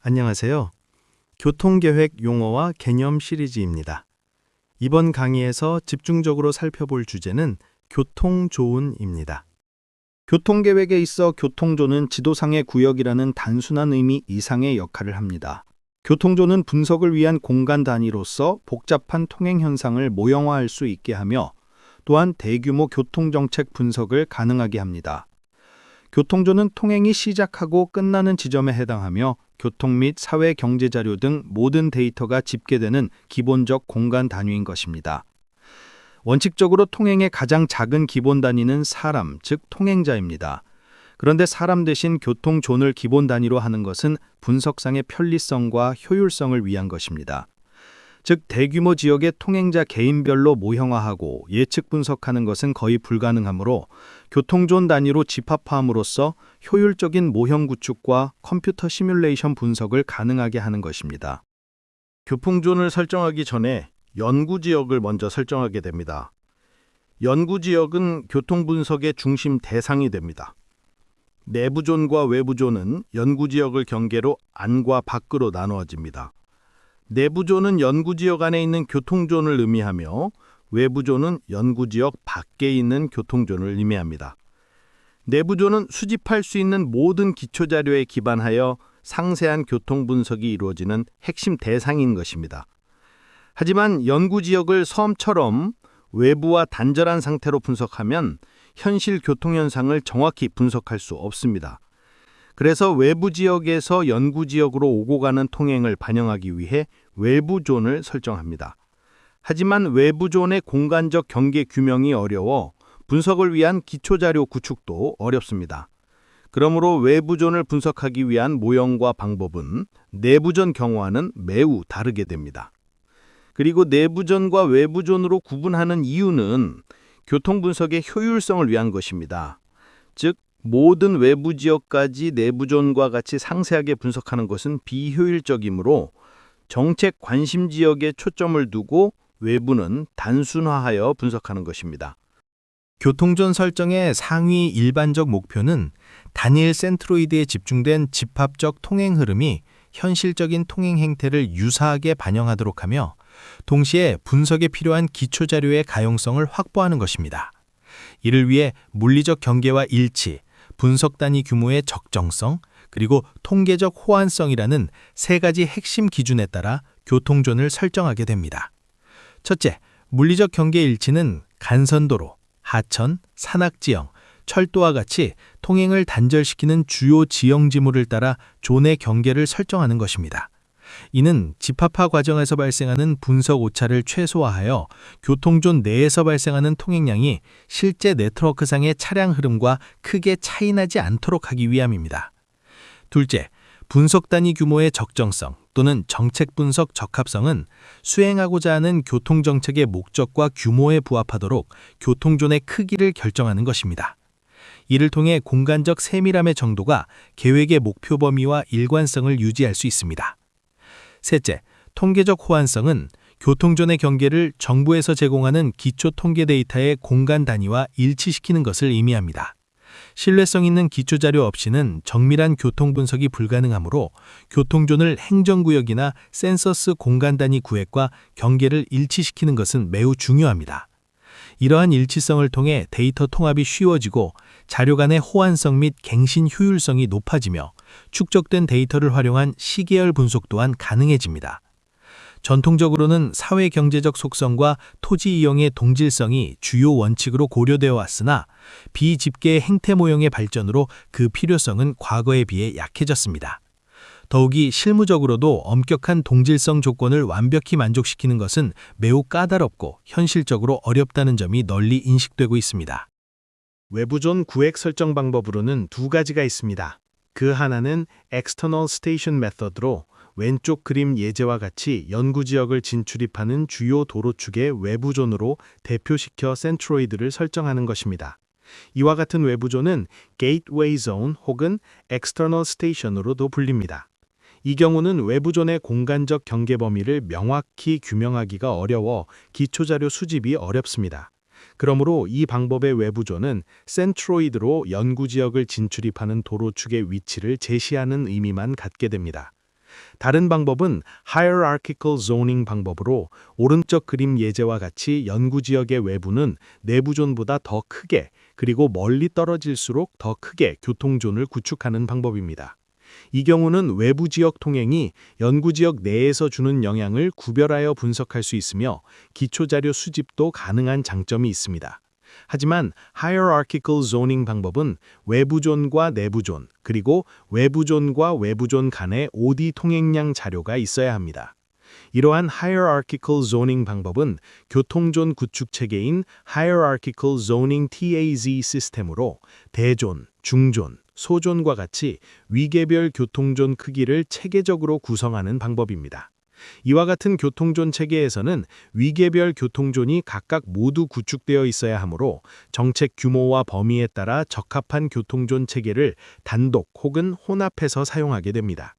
안녕하세요. 교통계획 용어와 개념 시리즈입니다. 이번 강의에서 집중적으로 살펴볼 주제는 교통조언입니다. 교통계획에 있어 교통조는 지도상의 구역이라는 단순한 의미 이상의 역할을 합니다. 교통조는 분석을 위한 공간 단위로서 복잡한 통행 현상을 모형화할 수 있게 하며 또한 대규모 교통정책 분석을 가능하게 합니다. 교통조는 통행이 시작하고 끝나는 지점에 해당하며 교통 및 사회 경제 자료 등 모든 데이터가 집계되는 기본적 공간 단위인 것입니다. 원칙적으로 통행의 가장 작은 기본 단위는 사람, 즉 통행자입니다. 그런데 사람 대신 교통존을 기본 단위로 하는 것은 분석상의 편리성과 효율성을 위한 것입니다. 즉 대규모 지역의 통행자 개인별로 모형화하고 예측 분석하는 것은 거의 불가능하므로 교통존 단위로 집합화함으로써 효율적인 모형 구축과 컴퓨터 시뮬레이션 분석을 가능하게 하는 것입니다. 교통존을 설정하기 전에 연구지역을 먼저 설정하게 됩니다. 연구지역은 교통분석의 중심 대상이 됩니다. 내부존과 외부존은 연구지역을 경계로 안과 밖으로 나누어집니다. 내부존은 연구지역 안에 있는 교통존을 의미하며 외부존은 연구지역 밖에 있는 교통존을 의미합니다. 내부존은 수집할 수 있는 모든 기초자료에 기반하여 상세한 교통분석이 이루어지는 핵심 대상인 것입니다. 하지만 연구지역을 섬처럼 외부와 단절한 상태로 분석하면 현실 교통현상을 정확히 분석할 수 없습니다. 그래서 외부 지역에서 연구 지역으로 오고 가는 통행을 반영하기 위해 외부 존을 설정합니다. 하지만 외부 존의 공간적 경계 규명이 어려워 분석을 위한 기초자료 구축도 어렵습니다. 그러므로 외부 존을 분석하기 위한 모형과 방법은 내부 존 경우와는 매우 다르게 됩니다. 그리고 내부 존과 외부 존으로 구분하는 이유는 교통 분석의 효율성을 위한 것입니다. 즉 모든 외부 지역까지 내부존과 같이 상세하게 분석하는 것은 비효율적이므로 정책 관심 지역에 초점을 두고 외부는 단순화하여 분석하는 것입니다. 교통존 설정의 상위 일반적 목표는 단일 센트로이드에 집중된 집합적 통행 흐름이 현실적인 통행 행태를 유사하게 반영하도록 하며 동시에 분석에 필요한 기초자료의 가용성을 확보하는 것입니다. 이를 위해 물리적 경계와 일치, 분석 단위 규모의 적정성, 그리고 통계적 호환성이라는 세 가지 핵심 기준에 따라 교통존을 설정하게 됩니다. 첫째, 물리적 경계 일치는 간선도로, 하천, 산악지형, 철도와 같이 통행을 단절시키는 주요 지형 지물을 따라 존의 경계를 설정하는 것입니다. 이는 집합화 과정에서 발생하는 분석 오차를 최소화하여 교통존 내에서 발생하는 통행량이 실제 네트워크상의 차량 흐름과 크게 차이나지 않도록 하기 위함입니다. 둘째, 분석 단위 규모의 적정성 또는 정책 분석 적합성은 수행하고자 하는 교통정책의 목적과 규모에 부합하도록 교통존의 크기를 결정하는 것입니다. 이를 통해 공간적 세밀함의 정도가 계획의 목표 범위와 일관성을 유지할 수 있습니다. 셋째, 통계적 호환성은 교통존의 경계를 정부에서 제공하는 기초 통계 데이터의 공간 단위와 일치시키는 것을 의미합니다. 신뢰성 있는 기초자료 없이는 정밀한 교통 분석이 불가능하므로 교통존을 행정구역이나 센서스 공간 단위 구획과 경계를 일치시키는 것은 매우 중요합니다. 이러한 일치성을 통해 데이터 통합이 쉬워지고 자료 간의 호환성 및 갱신 효율성이 높아지며 축적된 데이터를 활용한 시계열 분석 또한 가능해집니다. 전통적으로는 사회 경제적 속성과 토지 이용의 동질성이 주요 원칙으로 고려되어 왔으나 비집계 행태 모형의 발전으로 그 필요성은 과거에 비해 약해졌습니다. 더욱이 실무적으로도 엄격한 동질성 조건을 완벽히 만족시키는 것은 매우 까다롭고 현실적으로 어렵다는 점이 널리 인식되고 있습니다. 외부존 구획 설정 방법으로는 두 가지가 있습니다. 그 하나는 External Station Method로 왼쪽 그림 예제와 같이 연구지역을 진출입하는 주요 도로축의 외부존으로 대표시켜 센트로이드를 설정하는 것입니다. 이와 같은 외부존은 Gateway Zone 혹은 External Station으로도 불립니다. 이 경우는 외부존의 공간적 경계 범위를 명확히 규명하기가 어려워 기초자료 수집이 어렵습니다. 그러므로 이 방법의 외부존은 센트로이드로 연구지역을 진출입하는 도로축의 위치를 제시하는 의미만 갖게 됩니다. 다른 방법은 hierarchical zoning 방법으로 오른쪽 그림 예제와 같이 연구지역의 외부는 내부존보다 더 크게 그리고 멀리 떨어질수록 더 크게 교통존을 구축하는 방법입니다. 이 경우는 외부 지역 통행이 연구 지역 내에서 주는 영향을 구별하여 분석할 수 있으며 기초 자료 수집도 가능한 장점이 있습니다. 하지만 hierarchical zoning 방법은 외부존과 내부존, 그리고 외부존과 외부존 간의 OD 통행량 자료가 있어야 합니다. 이러한 hierarchical zoning 방법은 교통존 구축 체계인 hierarchical zoning TAZ 시스템으로 대존, 중존, 소존과 같이 위계별 교통존 크기를 체계적으로 구성하는 방법입니다. 이와 같은 교통존 체계에서는 위계별 교통존이 각각 모두 구축되어 있어야 하므로 정책 규모와 범위에 따라 적합한 교통존 체계를 단독 혹은 혼합해서 사용하게 됩니다.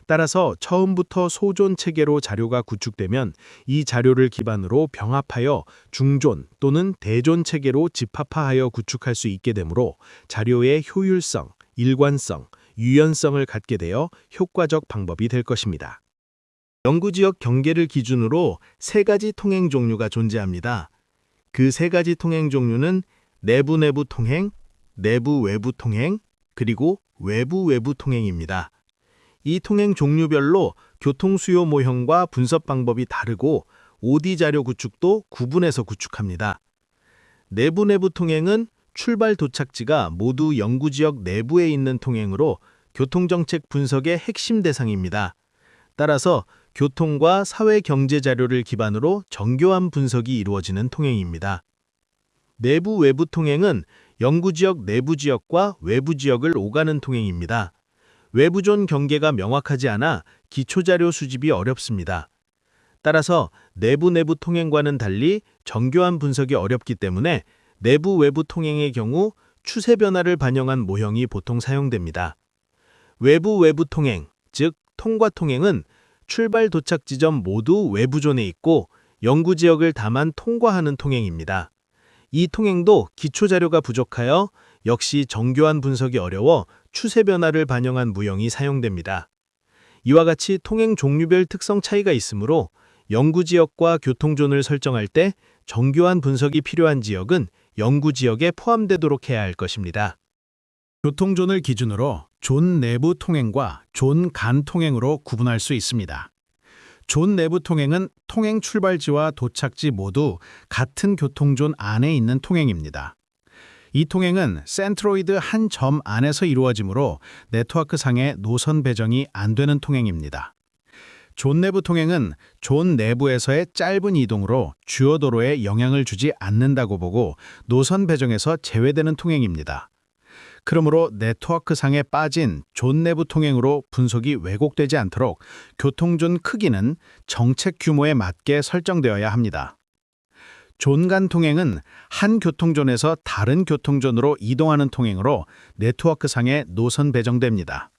따라서 처음부터 소존 체계로 자료가 구축되면 이 자료를 기반으로 병합하여 중존 또는 대존 체계로 집합화하여 구축할 수 있게 되므로 자료의 효율성, 일관성, 유연성을 갖게 되어 효과적 방법이 될 것입니다. 연구지역 경계를 기준으로 세 가지 통행 종류가 존재합니다. 그 세 가지 통행 종류는 내부-내부 통행, 내부-외부 통행, 그리고 외부-외부 통행입니다. 이 통행 종류별로 교통 수요 모형과 분석 방법이 다르고 OD 자료 구축도 구분해서 구축합니다. 내부-내부 통행은 출발 도착지가 모두 연구지역 내부에 있는 통행으로 교통정책 분석의 핵심 대상입니다. 따라서 교통과 사회경제 자료를 기반으로 정교한 분석이 이루어지는 통행입니다. 내부-외부 통행은 연구지역 내부지역과 외부지역을 오가는 통행입니다. 외부존 경계가 명확하지 않아 기초자료 수집이 어렵습니다. 따라서 내부-내부 통행과는 달리 정교한 분석이 어렵기 때문에 내부-외부 통행의 경우 추세 변화를 반영한 모형이 보통 사용됩니다. 외부-외부 통행, 즉 통과 통행은 출발 도착 지점 모두 외부존에 있고 연구지역을 다만 통과하는 통행입니다. 이 통행도 기초자료가 부족하여 역시 정교한 분석이 어려워 추세 변화를 반영한 무형이 사용됩니다. 이와 같이 통행 종류별 특성 차이가 있으므로 연구지역과 교통존을 설정할 때 정교한 분석이 필요한 지역은 연구지역에 포함되도록 해야 할 것입니다. 교통존을 기준으로 존 내부 통행과 존 간 통행으로 구분할 수 있습니다. 존 내부 통행은 통행 출발지와 도착지 모두 같은 교통존 안에 있는 통행입니다. 이 통행은 센트로이드 한 점 안에서 이루어지므로 네트워크상의 노선 배정이 안 되는 통행입니다. 존 내부 통행은 존 내부에서의 짧은 이동으로 주요 도로에 영향을 주지 않는다고 보고 노선 배정에서 제외되는 통행입니다. 그러므로 네트워크상에 빠진 존 내부 통행으로 분석이 왜곡되지 않도록 교통존 크기는 정책 규모에 맞게 설정되어야 합니다. 존 간 통행은 한 교통존에서 다른 교통존으로 이동하는 통행으로 네트워크상에 노선 배정됩니다.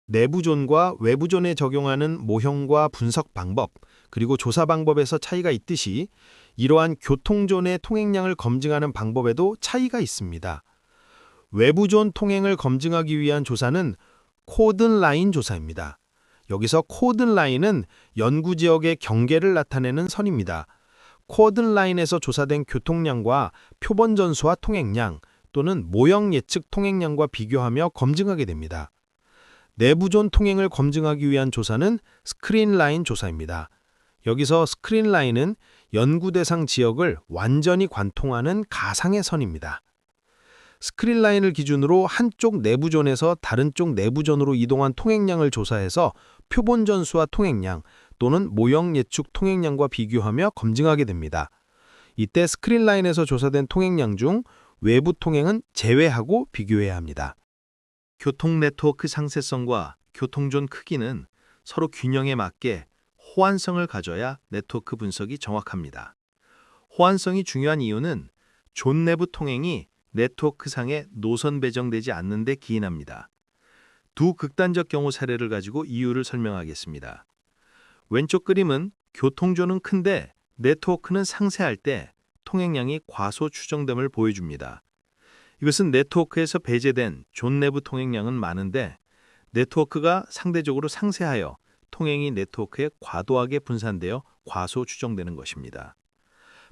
내부존과 외부존에 적용하는 모형과 분석 방법, 그리고 조사 방법에서 차이가 있듯이 이러한 교통존의 통행량을 검증하는 방법에도 차이가 있습니다. 외부존 통행을 검증하기 위한 조사는 코든라인 조사입니다. 여기서 코든라인은 연구지역의 경계를 나타내는 선입니다. 코든라인에서 조사된 교통량과 표본 전수와 통행량 또는 모형 예측 통행량과 비교하며 검증하게 됩니다. 내부존 통행을 검증하기 위한 조사는 스크린라인 조사입니다. 여기서 스크린라인은 연구 대상 지역을 완전히 관통하는 가상의 선입니다. 스크린라인을 기준으로 한쪽 내부존에서 다른 쪽 내부존으로 이동한 통행량을 조사해서 표본 전수와 통행량 또는 모형 예측 통행량과 비교하며 검증하게 됩니다. 이때 스크린라인에서 조사된 통행량 중 외부 통행은 제외하고 비교해야 합니다. 교통 네트워크 상세성과 교통존 크기는 서로 균형에 맞게 호환성을 가져야 네트워크 분석이 정확합니다. 호환성이 중요한 이유는 존 내부 통행이 네트워크상에 노선 배정되지 않는 데 기인합니다. 두 극단적 경우 사례를 가지고 이유를 설명하겠습니다. 왼쪽 그림은 교통존은 큰데 네트워크는 상세할 때 통행량이 과소 추정됨을 보여줍니다. 이것은 네트워크에서 배제된 존 내부 통행량은 많은데 네트워크가 상대적으로 상세하여 통행이 네트워크에 과도하게 분산되어 과소 추정되는 것입니다.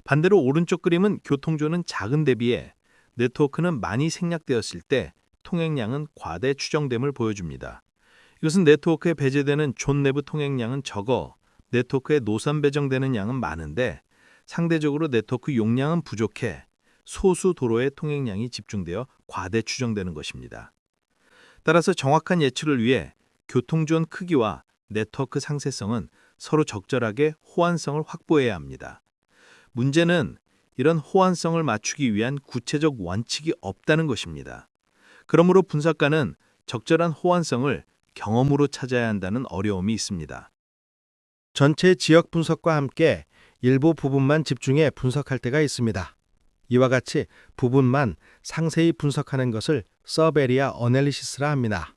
반대로 오른쪽 그림은 교통조는 작은 데 비해 네트워크는 많이 생략되었을 때 통행량은 과대 추정됨을 보여줍니다. 이것은 네트워크에 배제되는 존 내부 통행량은 적어 네트워크에 노선 배정되는 양은 많은데 상대적으로 네트워크 용량은 부족해 소수 도로의 통행량이 집중되어 과대 추정되는 것입니다. 따라서 정확한 예측을 위해 교통존 크기와 네트워크 상세성은 서로 적절하게 호환성을 확보해야 합니다. 문제는 이런 호환성을 맞추기 위한 구체적 원칙이 없다는 것입니다. 그러므로 분석가는 적절한 호환성을 경험으로 찾아야 한다는 어려움이 있습니다. 전체 지역 분석과 함께 일부 부분만 집중해 분석할 때가 있습니다. 이와 같이 부분만 상세히 분석하는 것을 서브에리아 어널리시스라 합니다.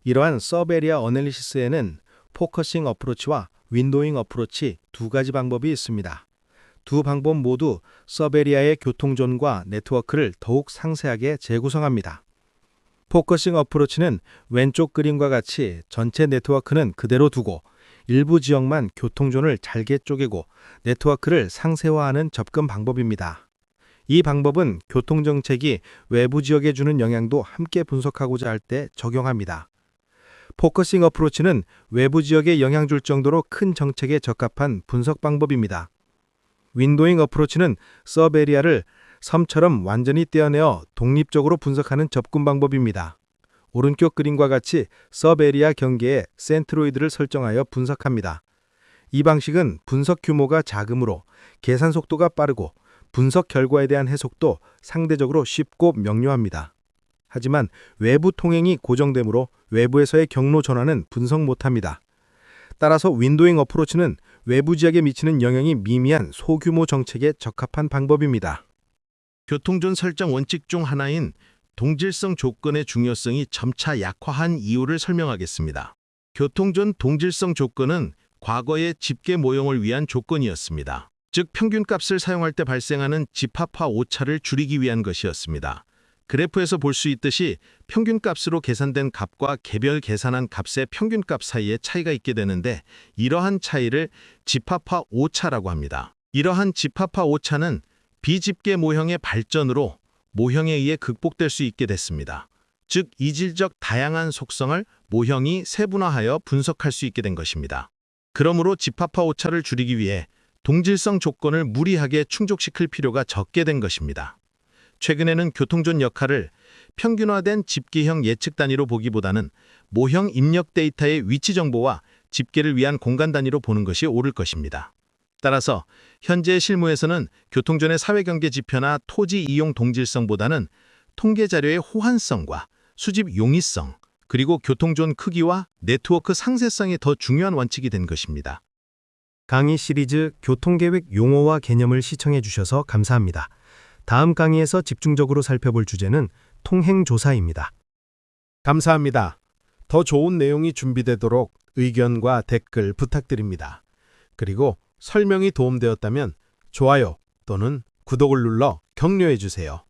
이러한 서브에리아 어널리시스에는 포커싱 어프로치와 윈도잉 어프로치 두 가지 방법이 있습니다. 두 방법 모두 서브에리아의 교통존과 네트워크를 더욱 상세하게 재구성합니다. 포커싱 어프로치는 왼쪽 그림과 같이 전체 네트워크는 그대로 두고 일부 지역만 교통존을 잘게 쪼개고 네트워크를 상세화하는 접근 방법입니다. 이 방법은 교통정책이 외부 지역에 주는 영향도 함께 분석하고자 할 때 적용합니다. 포커싱 어프로치는 외부 지역에 영향 줄 정도로 큰 정책에 적합한 분석 방법입니다. 윈도잉 어프로치는 서브에리아를 섬처럼 완전히 떼어내어 독립적으로 분석하는 접근 방법입니다. 오른쪽 그림과 같이 서브에리아 경계에 센트로이드를 설정하여 분석합니다. 이 방식은 분석 규모가 작으므로 계산 속도가 빠르고 분석 결과에 대한 해석도 상대적으로 쉽고 명료합니다. 하지만 외부 통행이 고정되므로 외부에서의 경로 전환은 분석 못합니다. 따라서 윈도잉 어프로치는 외부 지역에 미치는 영향이 미미한 소규모 정책에 적합한 방법입니다. 교통존 설정 원칙 중 하나인 동질성 조건의 중요성이 점차 약화한 이유를 설명하겠습니다. 교통존 동질성 조건은 과거의 집계 모형을 위한 조건이었습니다. 즉 평균값을 사용할 때 발생하는 집합화 오차를 줄이기 위한 것이었습니다. 그래프에서 볼 수 있듯이 평균값으로 계산된 값과 개별 계산한 값의 평균값 사이에 차이가 있게 되는데 이러한 차이를 집합화 오차라고 합니다. 이러한 집합화 오차는 비집계 모형의 발전으로 모형에 의해 극복될 수 있게 됐습니다. 즉 이질적 다양한 속성을 모형이 세분화하여 분석할 수 있게 된 것입니다. 그러므로 집합화 오차를 줄이기 위해 동질성 조건을 무리하게 충족시킬 필요가 적게 된 것입니다. 최근에는 교통존 역할을 평균화된 집계형 예측 단위로 보기보다는 모형 입력 데이터의 위치 정보와 집계를 위한 공간 단위로 보는 것이 옳을 것입니다. 따라서 현재 실무에서는 교통존의 사회경계 지표나 토지 이용 동질성보다는 통계 자료의 호환성과 수집 용이성, 그리고 교통존 크기와 네트워크 상세성이 더 중요한 원칙이 된 것입니다. 강의 시리즈 교통계획 용어와 개념을 시청해 주셔서 감사합니다. 다음 강의에서 집중적으로 살펴볼 주제는 통행조사입니다. 감사합니다. 더 좋은 내용이 준비되도록 의견과 댓글 부탁드립니다. 그리고 설명이 도움되었다면 좋아요 또는 구독을 눌러 격려해 주세요.